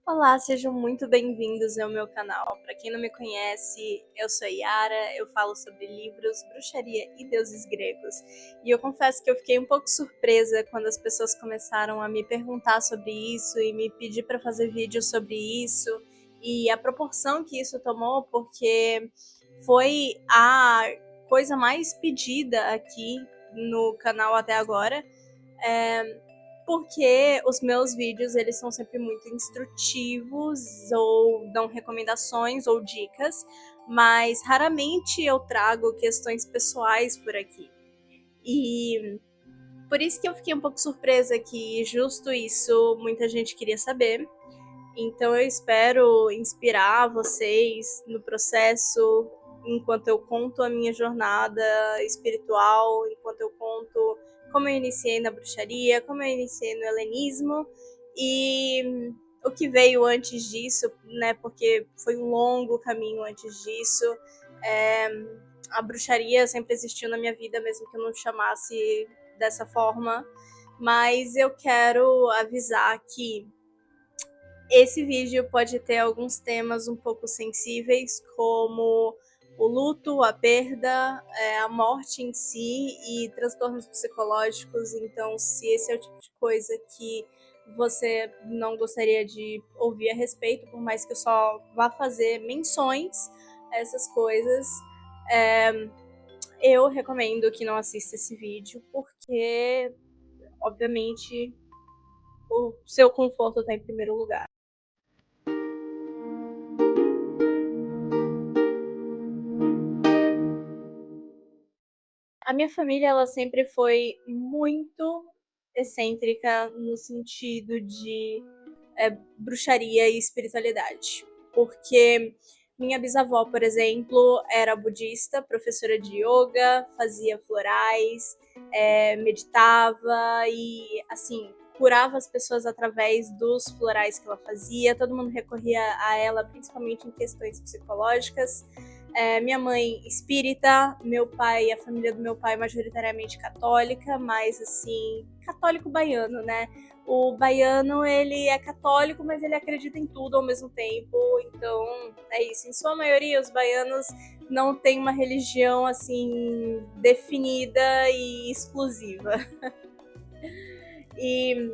Olá, sejam muito bem-vindos ao meu canal. Para quem não me conhece, eu sou Yara, eu falo sobre livros, bruxaria e deuses gregos. E eu confesso que eu fiquei um pouco surpresa quando as pessoas começaram a me perguntar sobre isso e me pedir para fazer vídeos sobre isso e a proporção que isso tomou, porque foi a coisa mais pedida aqui no canal até agora. Porque os meus vídeos eles são sempre muito instrutivos ou dão recomendações ou dicas, mas raramente eu trago questões pessoais por aqui. E por isso que eu fiquei um pouco surpresa que justo isso muita gente queria saber. Então eu espero inspirar vocês no processo enquanto eu conto a minha jornada espiritual, enquanto eu conto como eu iniciei na bruxaria, como eu iniciei no helenismo e o que veio antes disso, né? Porque foi um longo caminho antes disso. É, a bruxaria sempre existiu na minha vida, mesmo que eu não chamasse dessa forma. Mas eu quero avisar que esse vídeo pode ter alguns temas um pouco sensíveis, como o luto, a perda, a morte em si e transtornos psicológicos. Então, se esse é o tipo de coisa que você não gostaria de ouvir a respeito, por mais que eu só vá fazer menções a essas coisas, eu recomendo que não assista esse vídeo, porque, obviamente, o seu conforto está em primeiro lugar. A minha família, ela sempre foi muito excêntrica no sentido de bruxaria e espiritualidade. Porque minha bisavó, por exemplo, era budista, professora de yoga, fazia florais, meditava e, assim, curava as pessoas através dos florais que ela fazia. Todo mundo recorria a ela, principalmente em questões psicológicas. Minha mãe espírita, meu pai, a família do meu pai majoritariamente católica, mas assim, católico baiano, né? O baiano, ele é católico, mas ele acredita em tudo ao mesmo tempo, então é isso. Em sua maioria, os baianos não têm uma religião assim definida e exclusiva. E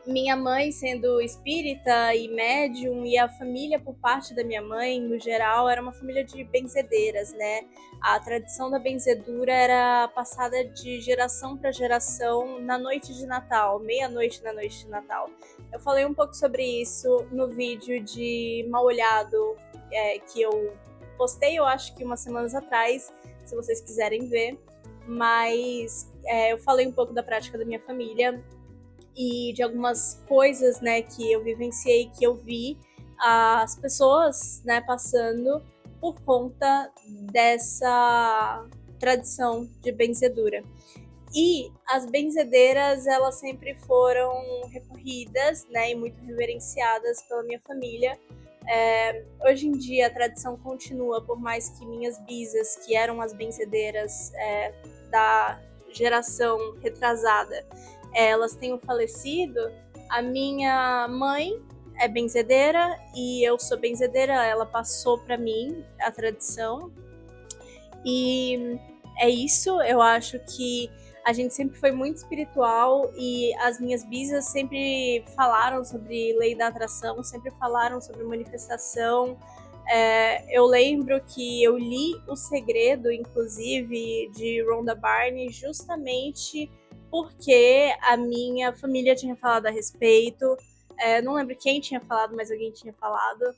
minha mãe sendo espírita e médium, e a família por parte da minha mãe, no geral, era uma família de benzedeiras, né? A tradição da benzedura era passada de geração para geração na noite de Natal, meia-noite na noite de Natal. Eu falei um pouco sobre isso no vídeo de Mal Olhado, que eu postei, eu acho que umas semanas atrás, se vocês quiserem ver. Mas eu falei um pouco da prática da minha família e de algumas coisas, né, que eu vivenciei, que eu vi as pessoas, né, passando por conta dessa tradição de benzedura. E as benzedeiras, elas sempre foram recorridas, né, e muito reverenciadas pela minha família. Hoje em dia a tradição continua, por mais que minhas bisas, que eram as benzedeiras da geração retrasada, elas tenham falecido. A minha mãe é benzedeira e eu sou benzedeira, ela passou para mim a tradição. E é isso, eu acho que a gente sempre foi muito espiritual e as minhas bisas sempre falaram sobre lei da atração, sempre falaram sobre manifestação. Eu lembro que eu li O Segredo, inclusive, de Rhonda Byrne, justamente porque a minha família tinha falado a respeito. Não lembro quem tinha falado, mas alguém tinha falado.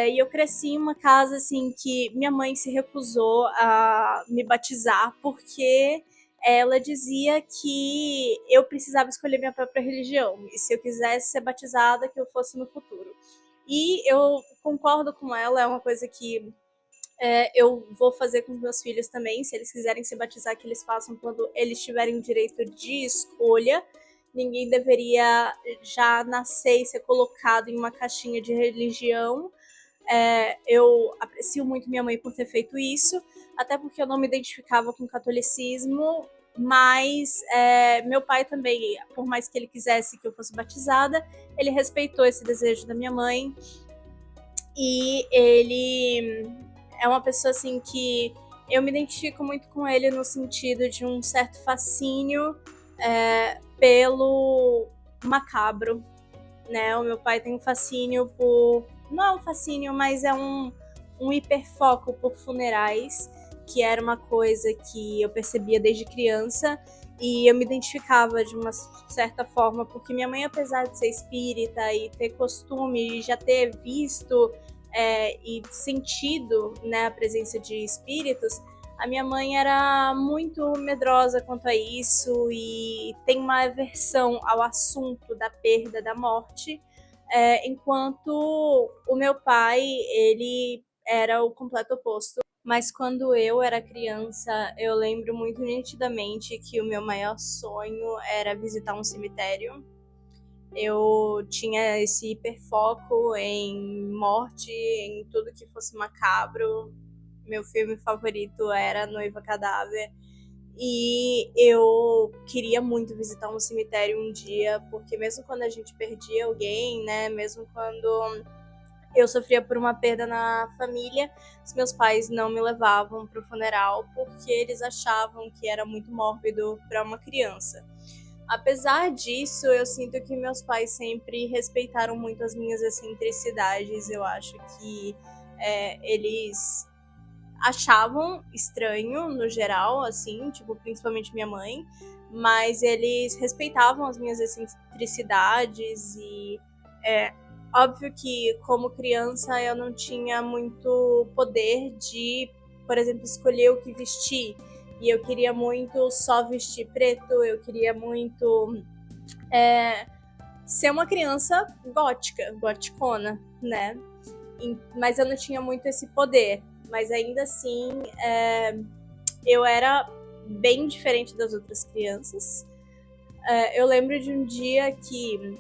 E eu cresci em uma casa assim que minha mãe se recusou a me batizar porque ela dizia que eu precisava escolher minha própria religião e se eu quisesse ser batizada que eu fosse no futuro. E eu concordo com ela, é uma coisa que eu vou fazer com os meus filhos também, se eles quiserem se batizar, que eles façam quando eles tiverem o direito de escolha. Ninguém deveria já nascer e ser colocado em uma caixinha de religião. Eu aprecio muito minha mãe por ter feito isso, até porque eu não me identificava com o catolicismo Mas meu pai também, por mais que ele quisesse que eu fosse batizada, ele respeitou esse desejo da minha mãe. E ele é uma pessoa assim que eu me identifico muito com ele no sentido de um certo fascínio pelo macabro, né? O meu pai tem um fascínio por... Não é um fascínio, mas é um hiperfoco por funerais, que era uma coisa que eu percebia desde criança, e eu me identificava de uma certa forma, porque minha mãe, apesar de ser espírita e ter costume e já ter visto e sentido, né, a presença de espíritos, a minha mãe era muito medrosa quanto a isso e tem uma aversão ao assunto da perda, da morte, enquanto o meu pai, ele era o completo oposto. Mas quando eu era criança, eu lembro muito nitidamente que o meu maior sonho era visitar um cemitério. Eu tinha esse hiperfoco em morte, em tudo que fosse macabro. Meu filme favorito era Noiva Cadáver. E eu queria muito visitar um cemitério um dia, porque mesmo quando a gente perdia alguém, né, mesmo quando eu sofria por uma perda na família, os meus pais não me levavam para o funeral porque eles achavam que era muito mórbido para uma criança. Apesar disso, eu sinto que meus pais sempre respeitaram muito as minhas excentricidades. Eu acho que eles achavam estranho no geral, assim, tipo, principalmente minha mãe, mas eles respeitavam as minhas excentricidades e óbvio que como criança eu não tinha muito poder de, por exemplo, escolher o que vestir. E eu queria muito só vestir preto, eu queria muito ser uma criança gótica, goticona, né? Mas eu não tinha muito esse poder. Mas ainda assim, eu era bem diferente das outras crianças. Eu lembro de um dia que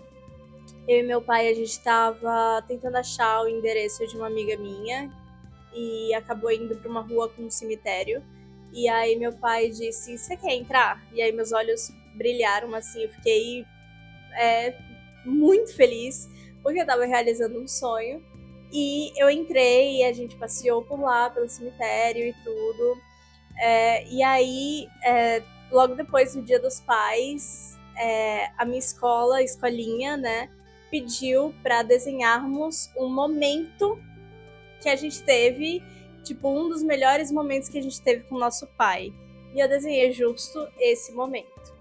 eu e meu pai, a gente estava tentando achar o endereço de uma amiga minha e acabou indo para uma rua com um cemitério. E aí meu pai disse, você quer entrar? E aí meus olhos brilharam, assim, eu fiquei muito feliz, porque eu estava realizando um sonho. E eu entrei e a gente passeou por lá, pelo cemitério e tudo. E aí, logo depois do Dia dos Pais, a minha escolinha, né, pediu para desenharmos um momento que a gente teve, tipo, um dos melhores momentos que a gente teve com o nosso pai. E eu desenhei justo esse momento.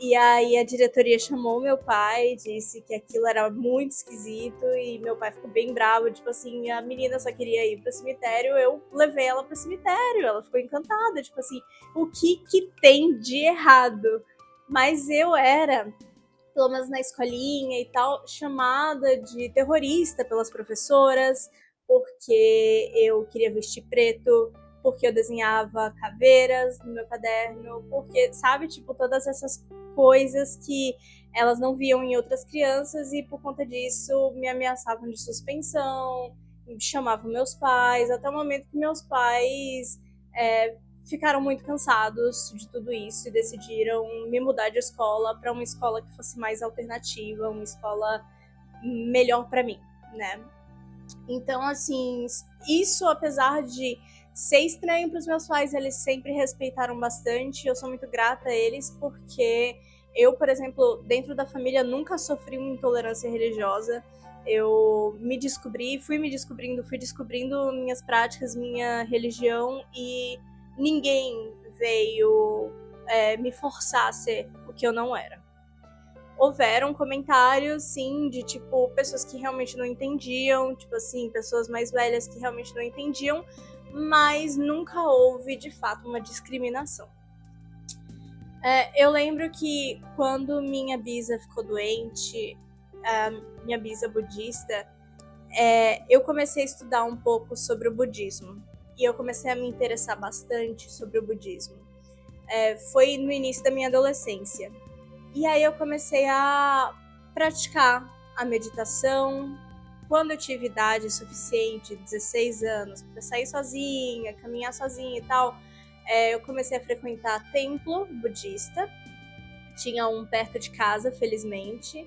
E aí a diretoria chamou meu pai, disse que aquilo era muito esquisito e meu pai ficou bem bravo, tipo assim, a menina só queria ir pro cemitério, eu levei ela pro cemitério, ela ficou encantada, tipo assim, o que tem de errado? Mas eu era, pelo menos na escolinha e tal, chamada de terrorista pelas professoras, porque eu queria vestir preto, porque eu desenhava caveiras no meu caderno, porque, sabe, tipo, todas essas coisas que elas não viam em outras crianças e por conta disso me ameaçavam de suspensão, chamavam meus pais, até o momento que meus pais ficaram muito cansados de tudo isso e decidiram me mudar de escola para uma escola que fosse mais alternativa, uma escola melhor para mim, né? Então, assim, isso apesar de ser estranho para os meus pais, eles sempre respeitaram bastante. Eu sou muito grata a eles porque eu, por exemplo, dentro da família nunca sofri uma intolerância religiosa. Eu fui descobrindo minhas práticas, minha religião e ninguém veio me forçar a ser o que eu não era. Houveram comentários, sim, de, tipo, pessoas que realmente não entendiam, tipo assim, pessoas mais velhas que realmente não entendiam, mas nunca houve, de fato, uma discriminação. Eu lembro que quando minha bisa ficou doente, minha bisa budista, eu comecei a estudar um pouco sobre o budismo. E eu comecei a me interessar bastante sobre o budismo. Foi no início da minha adolescência. E aí eu comecei a praticar a meditação. Quando eu tive idade suficiente, 16 anos, para sair sozinha, caminhar sozinha e tal, eu comecei a frequentar templo budista. Tinha um perto de casa, felizmente.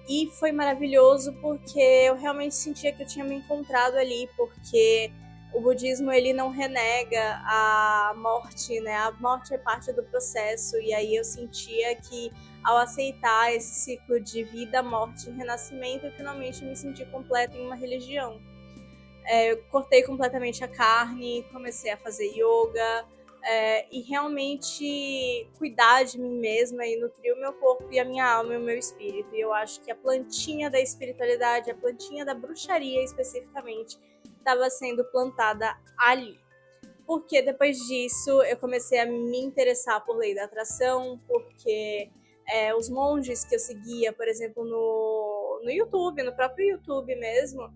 E foi maravilhoso porque eu realmente sentia que eu tinha me encontrado ali, porque o budismo ele não renega a morte, né? A morte é parte do processo, e aí eu sentia que ao aceitar esse ciclo de vida, morte e renascimento, eu finalmente me senti completa em uma religião. Eu cortei completamente a carne, comecei a fazer yoga, e realmente cuidar de mim mesma e nutrir o meu corpo e a minha alma e o meu espírito. E eu acho que a plantinha da espiritualidade, a plantinha da bruxaria especificamente, estava sendo plantada ali. Porque depois disso eu comecei a me interessar por lei da atração, porque os monges que eu seguia, por exemplo, no YouTube, no próprio YouTube mesmo,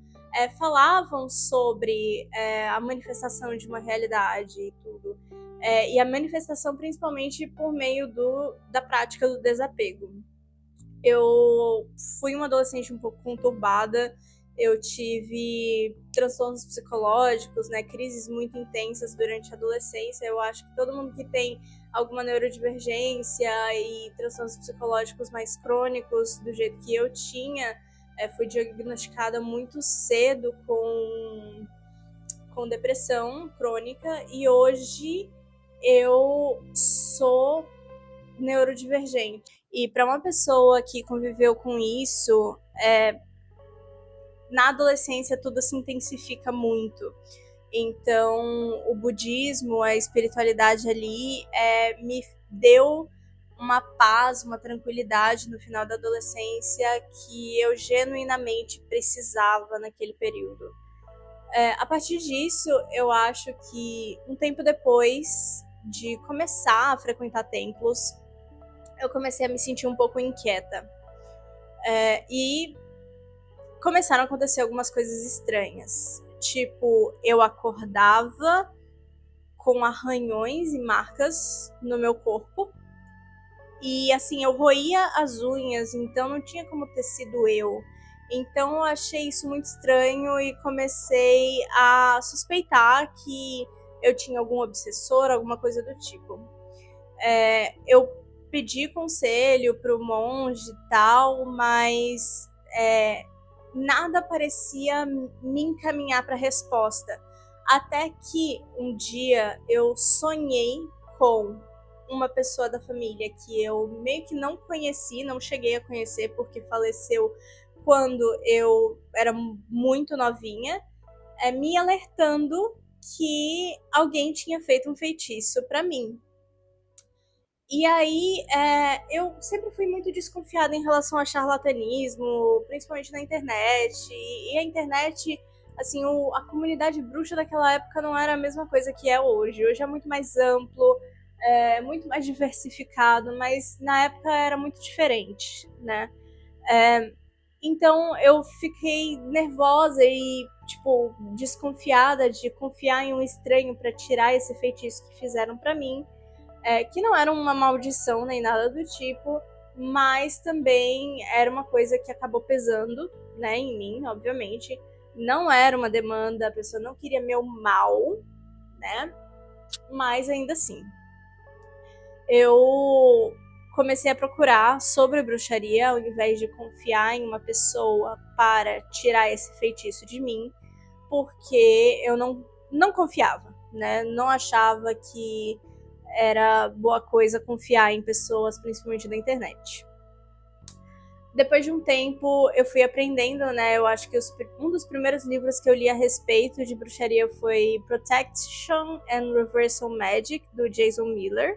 falavam sobre a manifestação de uma realidade e tudo. E a manifestação principalmente por meio da prática do desapego. Eu fui uma adolescente um pouco conturbada, eu tive transtornos psicológicos, né, crises muito intensas durante a adolescência. Eu acho que todo mundo que tem alguma neurodivergência e transtornos psicológicos mais crônicos, do jeito que eu tinha, fui diagnosticada muito cedo com depressão crônica, e hoje eu sou neurodivergente. E para uma pessoa que conviveu com isso, na adolescência tudo se intensifica muito. Então, o budismo, a espiritualidade ali, me deu uma paz, uma tranquilidade no final da adolescência que eu genuinamente precisava naquele período. A partir disso, eu acho que um tempo depois de começar a frequentar templos, eu comecei a me sentir um pouco inquieta. E começaram a acontecer algumas coisas estranhas. Tipo, eu acordava com arranhões e marcas no meu corpo. E assim, eu roía as unhas, então não tinha como ter sido eu. Então eu achei isso muito estranho e comecei a suspeitar que eu tinha algum obsessor, alguma coisa do tipo. Eu pedi conselho pro monge e tal, mas nada parecia me encaminhar para a resposta. Até que um dia eu sonhei com uma pessoa da família que eu meio que não conheci, não cheguei a conhecer porque faleceu quando eu era muito novinha, me alertando que alguém tinha feito um feitiço para mim. E aí, eu sempre fui muito desconfiada em relação a charlatanismo, principalmente na internet. E a internet, assim, a comunidade bruxa daquela época não era a mesma coisa que é hoje. Hoje é muito mais amplo, muito mais diversificado, mas na época era muito diferente, né? Então eu fiquei nervosa e, tipo, desconfiada de confiar em um estranho para tirar esse feitiço que fizeram para mim. Que não era uma maldição nem nada do tipo, mas também era uma coisa que acabou pesando, né, em mim, obviamente. Não era uma demanda, a pessoa não queria meu mal, né, mas ainda assim. Eu comecei a procurar sobre bruxaria, ao invés de confiar em uma pessoa para tirar esse feitiço de mim, porque eu não confiava, né, não achava que era boa coisa confiar em pessoas, principalmente da internet. Depois de um tempo, eu fui aprendendo, né? Eu acho que um dos primeiros livros que eu li a respeito de bruxaria foi Protection and Reversal Magic, do Jason Miller.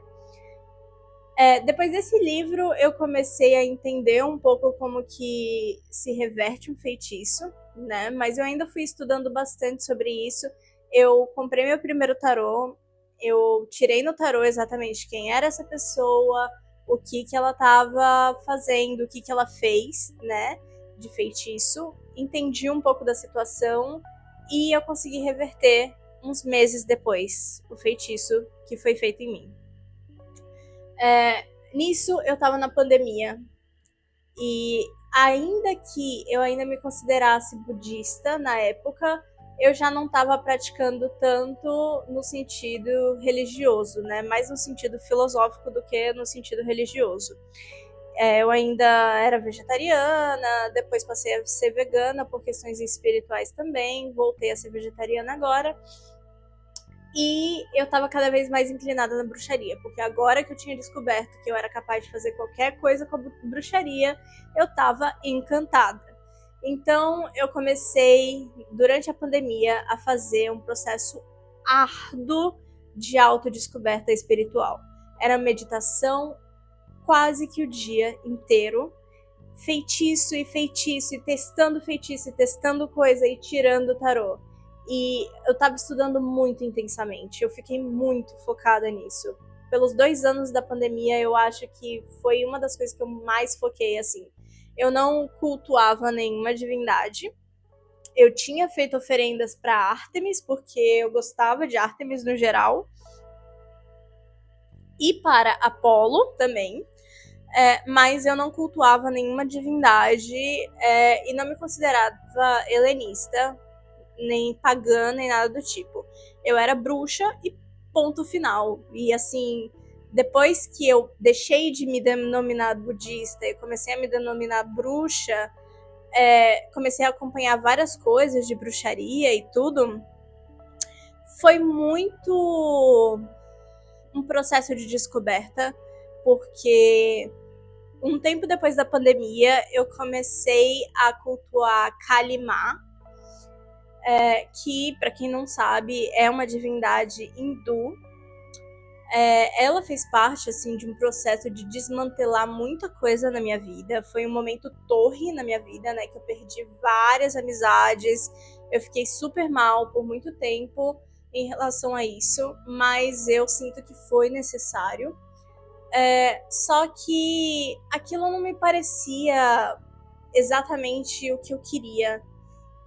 Depois desse livro, eu comecei a entender um pouco como que se reverte um feitiço, né? Mas eu ainda fui estudando bastante sobre isso. Eu comprei meu primeiro tarô, eu tirei no tarô exatamente quem era essa pessoa, o que ela estava fazendo, o que ela fez, né, de feitiço. Entendi um pouco da situação e eu consegui reverter uns meses depois o feitiço que foi feito em mim. Nisso eu estava na pandemia e ainda que eu ainda me considerasse budista na época, eu já não estava praticando tanto no sentido religioso, né? Mais no sentido filosófico do que no sentido religioso. Eu ainda era vegetariana, depois passei a ser vegana por questões espirituais também, voltei a ser vegetariana agora. E eu estava cada vez mais inclinada na bruxaria, porque agora que eu tinha descoberto que eu era capaz de fazer qualquer coisa com a bruxaria, eu estava encantada. Então eu comecei, durante a pandemia, a fazer um processo árduo de autodescoberta espiritual. Era meditação quase que o dia inteiro, feitiço e feitiço, e testando coisa e tirando o tarô. E eu tava estudando muito intensamente, eu fiquei muito focada nisso. Pelos 2 anos da pandemia, eu acho que foi uma das coisas que eu mais foquei, assim. Eu não cultuava nenhuma divindade. Eu tinha feito oferendas para Ártemis, porque eu gostava de Ártemis no geral. E para Apolo também. Mas eu não cultuava nenhuma divindade e não me considerava helenista, nem pagã, nem nada do tipo. Eu era bruxa e ponto final. E assim, depois que eu deixei de me denominar budista e comecei a me denominar bruxa, comecei a acompanhar várias coisas de bruxaria e tudo. Foi muito um processo de descoberta, porque um tempo depois da pandemia, eu comecei a cultuar Kali-Ma, que, para quem não sabe, é uma divindade hindu. Ela fez parte assim de um processo de desmantelar muita coisa na minha vida. Foi um momento torre na minha vida, né? Que eu perdi várias amizades. Eu fiquei super mal por muito tempo em relação a isso, mas eu sinto que foi necessário. Só que aquilo não me parecia exatamente o que eu queria.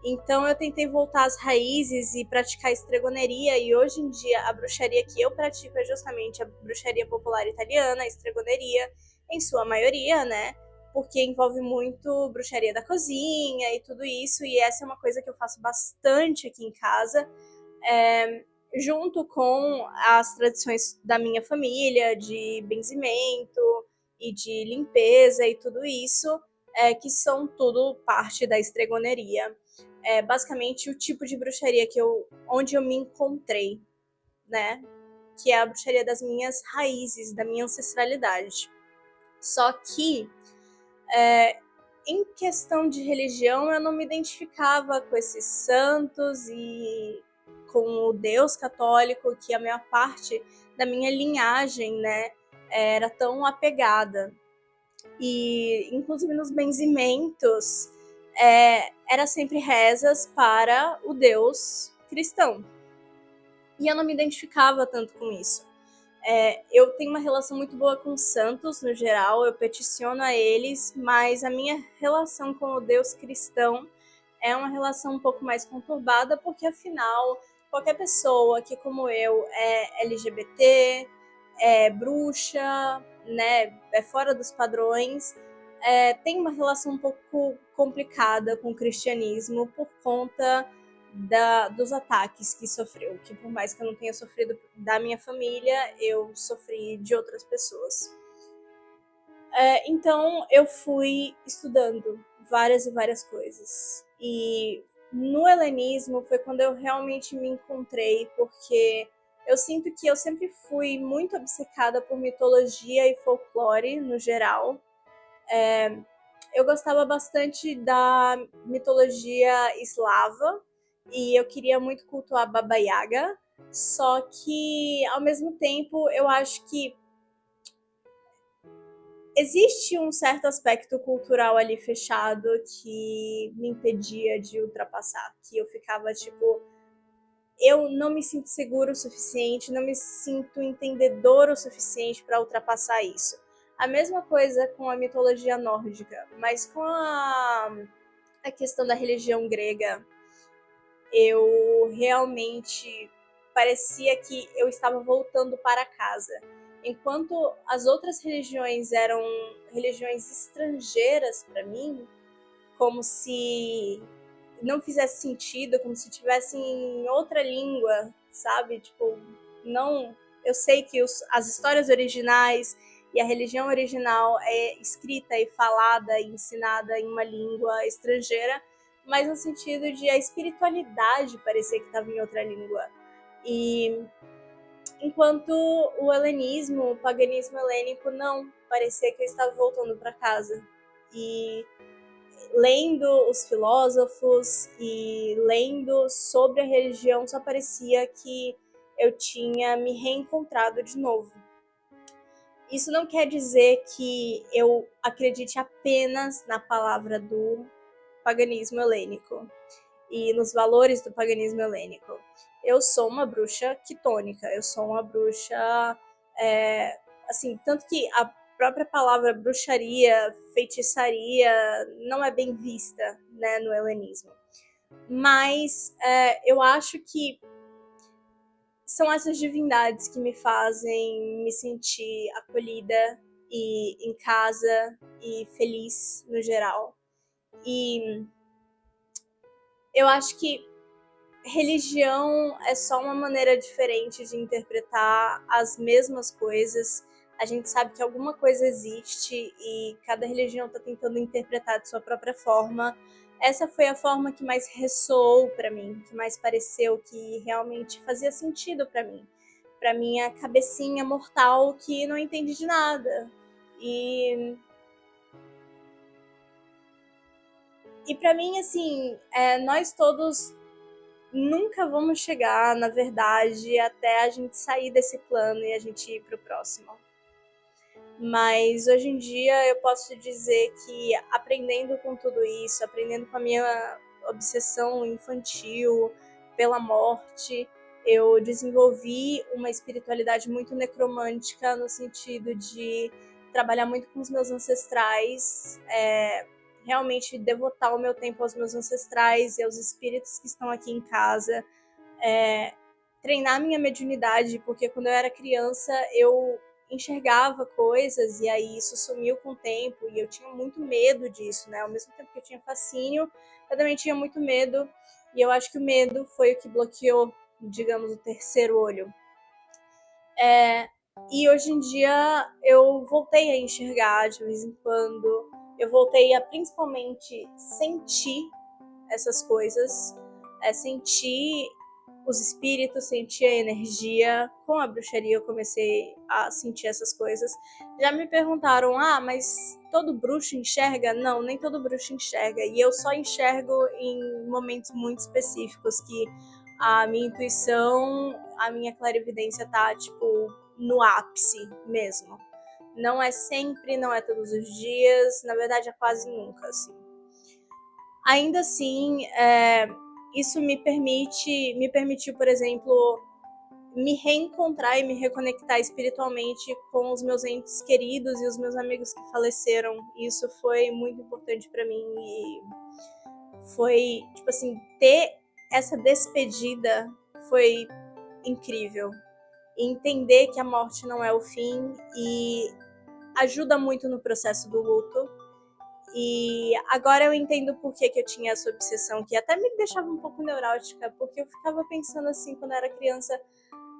Então eu tentei voltar às raízes e praticar estregoneria, e hoje em dia a bruxaria que eu pratico é justamente a bruxaria popular italiana, a estregoneria, em sua maioria, né? Porque envolve muito bruxaria da cozinha e tudo isso, e essa é uma coisa que eu faço bastante aqui em casa. Junto com as tradições da minha família, de benzimento e de limpeza e tudo isso, que são tudo parte da estregoneria. Basicamente o tipo de bruxaria onde eu me encontrei, né? Que é a bruxaria das minhas raízes, da minha ancestralidade. Só que, em questão de religião, eu não me identificava com esses santos e com o Deus católico, que a maior parte da minha linhagem, né, era tão apegada. E, inclusive, nos benzimentos, era sempre rezas para o Deus cristão. E eu não me identificava tanto com isso. Eu tenho uma relação muito boa com os santos, no geral, eu peticiono a eles, mas a minha relação com o Deus cristão é uma relação um pouco mais conturbada, porque, afinal, qualquer pessoa que, como eu, é LGBT, é bruxa, né, é fora dos padrões, tem uma relação um pouco complicada com o cristianismo por conta dos ataques que sofreu, que por mais que eu não tenha sofrido da minha família, eu sofri de outras pessoas. Então eu fui estudando várias e várias coisas. E no helenismo foi quando eu realmente me encontrei, porque eu sinto que eu sempre fui muito obcecada por mitologia e folclore no geral. Eu gostava bastante da mitologia eslava e eu queria muito cultuar Baba Yaga, só que ao mesmo tempo eu acho que existe um certo aspecto cultural ali fechado que me impedia de ultrapassar, que eu ficava tipo, eu não me sinto seguro o suficiente, não me sinto entendedor o suficiente para ultrapassar isso. A mesma coisa com a mitologia nórdica, mas com a questão da religião grega, eu realmente parecia que eu estava voltando para casa. Enquanto as outras religiões eram religiões estrangeiras para mim, como se não fizesse sentido, como se tivesse em outra língua, sabe? Tipo, não. Eu sei que as histórias originais e a religião original é escrita e falada e ensinada em uma língua estrangeira, mas no sentido de a espiritualidade parecer que estava em outra língua. E enquanto o helenismo, o paganismo helênico, não, parecia que eu estava voltando para casa. E lendo os filósofos e lendo sobre a religião, só parecia que eu tinha me reencontrado de novo. Isso não quer dizer que eu acredite apenas na palavra do paganismo helênico e nos valores do paganismo helênico. Eu sou uma bruxa quitônica, eu sou uma bruxa, assim, tanto que a própria palavra bruxaria, feitiçaria, não é bem vista, né, no helenismo. Mas eu acho que são essas divindades que me fazem me sentir acolhida e em casa e feliz no geral. E eu acho que religião é só uma maneira diferente de interpretar as mesmas coisas. A gente sabe que alguma coisa existe e cada religião está tentando interpretar de sua própria forma. Essa foi a forma que mais ressoou para mim, que mais pareceu que realmente fazia sentido para minha cabecinha mortal que não entende de nada. E para mim, assim, nós todos nunca vamos chegar, na verdade, até a gente sair desse plano e a gente ir pro próximo. Mas hoje em dia eu posso dizer que aprendendo com tudo isso, aprendendo com a minha obsessão infantil pela morte, eu desenvolvi uma espiritualidade muito necromântica no sentido de trabalhar muito com os meus ancestrais, realmente devotar o meu tempo aos meus ancestrais e aos espíritos que estão aqui em casa, treinar minha mediunidade, porque quando eu era criança eu enxergava coisas e aí isso sumiu com o tempo e eu tinha muito medo disso, né? Ao mesmo tempo que eu tinha fascínio, eu também tinha muito medo e eu acho que o medo foi o que bloqueou, digamos, o terceiro olho. E hoje em dia eu voltei a enxergar de vez em quando, eu voltei a principalmente sentir essas coisas, sentir os espíritos, sentir a energia. Com a bruxaria eu comecei a sentir essas coisas. Já me perguntaram, mas todo bruxo enxerga? Não, nem todo bruxo enxerga. E eu só enxergo em momentos muito específicos que a minha intuição, a minha clarividência tá, tipo, no ápice mesmo. Não é sempre, não é todos os dias, na verdade é quase nunca, assim. Ainda assim, isso me permitiu, por exemplo, me reencontrar e me reconectar espiritualmente com os meus entes queridos e os meus amigos que faleceram. Isso foi muito importante para mim e foi, tipo assim, ter essa despedida foi incrível. E entender que a morte não é o fim e ajuda muito no processo do luto. E agora eu entendo por que eu tinha essa obsessão, que até me deixava um pouco neurótica, porque eu ficava pensando assim, quando eu era criança,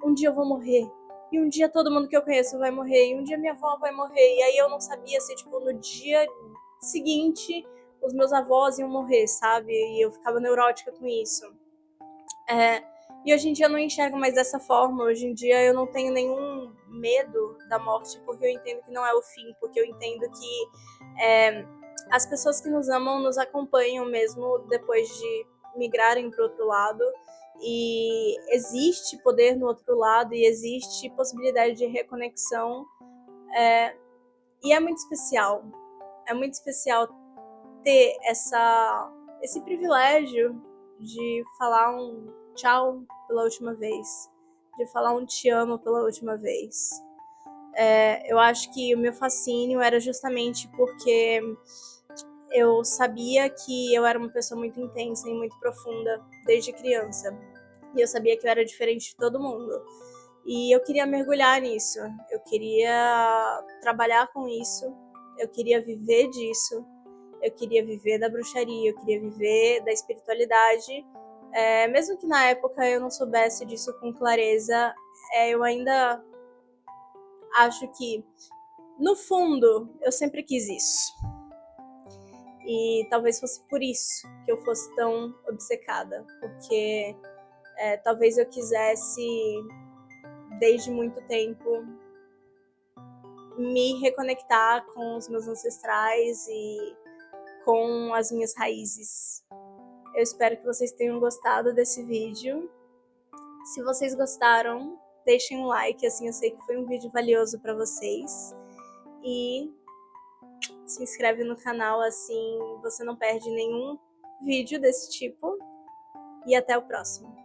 um dia eu vou morrer, e um dia todo mundo que eu conheço vai morrer, e um dia minha avó vai morrer, e aí eu não sabia se, tipo, no dia seguinte os meus avós iam morrer, sabe? E eu ficava neurótica com isso. E hoje em dia eu não enxergo mais dessa forma, hoje em dia eu não tenho nenhum medo da morte, porque eu entendo que não é o fim, porque eu entendo que as pessoas que nos amam nos acompanham mesmo depois de migrarem para o outro lado, e existe poder no outro lado e existe possibilidade de reconexão, e é muito especial ter esse privilégio de falar um tchau pela última vez, de falar um te amo pela última vez. Eu acho que o meu fascínio era justamente porque eu sabia que eu era uma pessoa muito intensa e muito profunda desde criança. E eu sabia que eu era diferente de todo mundo. E eu queria mergulhar nisso. Eu queria trabalhar com isso. Eu queria viver disso. eu queria viver da bruxaria, eu queria viver da espiritualidade. Mesmo que na época eu não soubesse disso com clareza, eu ainda acho que, no fundo, eu sempre quis isso. E talvez fosse por isso que eu fosse tão obcecada, porque talvez eu quisesse, desde muito tempo, me reconectar com os meus ancestrais e com as minhas raízes. Eu espero que vocês tenham gostado desse vídeo. Se vocês gostaram, deixem um like, assim eu sei que foi um vídeo valioso para vocês. E se inscreve no canal, assim você não perde nenhum vídeo desse tipo. E até o próximo.